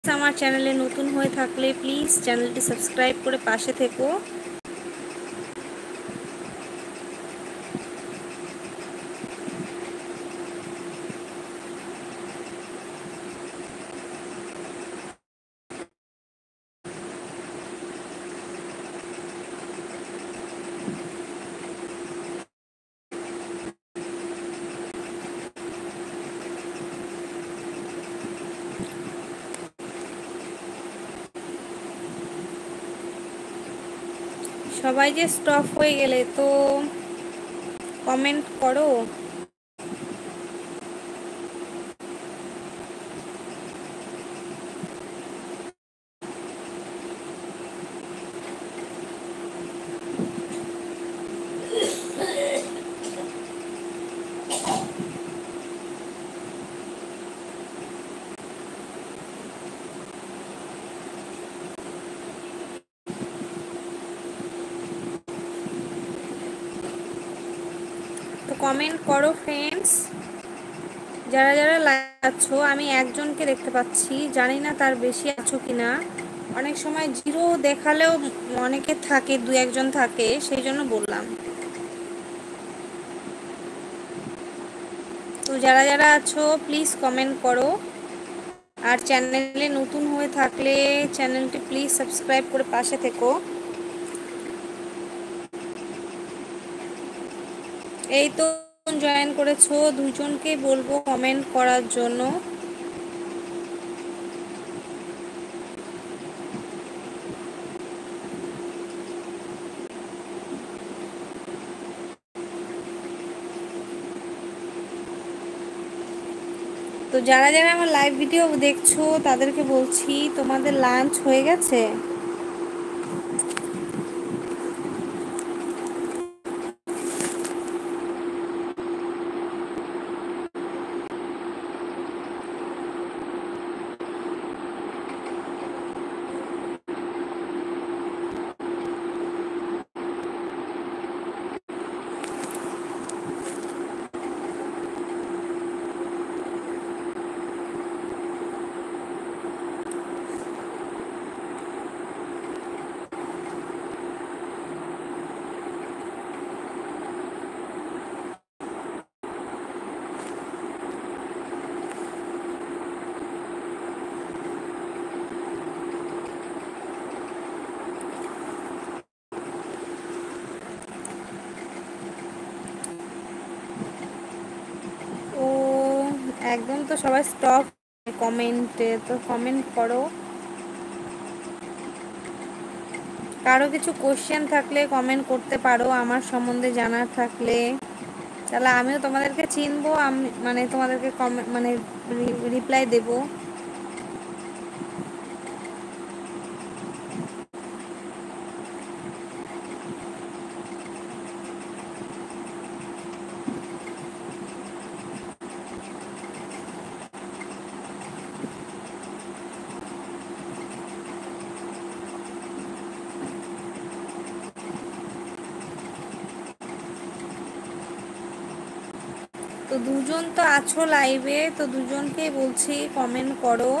আমার চ্যানেলে নতুন হয়ে থাকলে প্লিজ চ্যানেলটি সাবস্ক্রাইব করে পাশে থেকো। সবাই যে স্টপ হয়ে গেলে তো কমেন্ট করো। তো কমেন্ট করো ফ্রেন্ডস, যারা যারা লাইভ আছো। আমি একজনকে দেখতে পাচ্ছি, জানি না তার বেশি আছো কিনা। অনেক সময় জিরো দেখালেও অনেকে থাকে, দু একজন থাকে, সেই জন্য বললাম। তো যারা যারা আছো প্লিজ কমেন্ট করো। আর চ্যানেলে নতুন হয়ে থাকলে চ্যানেলটি প্লিজ সাবস্ক্রাইব করে পাশে থেকো। এই তো জয়েন করেছো, দুজনকে বলবো কমেন্ট করার জন্য। তো যারা যারা আমার লাইভ ভিডিও দেখছো তাদেরকে বলছি, তোমাদের লাঞ্চ হয়ে গেছে? ও একদম তো সবাই স্টপ কমেন্টে, তো কমেন্ট করো। কারো কিছু কোশ্চেন থাকলে কমেন্ট করতে পারো, আমার সম্বন্ধে জানার থাকলে। তাহলে আমিও তোমাদেরকে চিনবো, আমি মানে তোমাদেরকে কমেন্ট মানে রিপ্লাই দেবো। তো দুজন তো আছো লাইভে, তো দুজনকে বলছি কমেন্ট করো।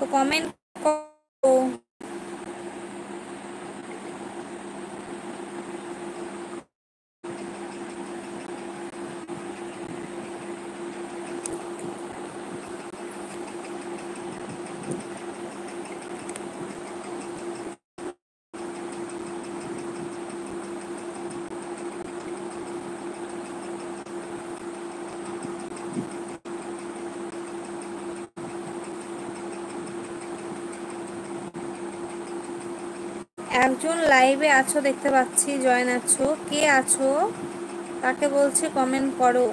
তো কমেন্ট করো। একজন লাইভে আছো দেখতে পাচ্ছি, জয়েন আছো, কে আছো তাকে বলছি কমেন্ট করো।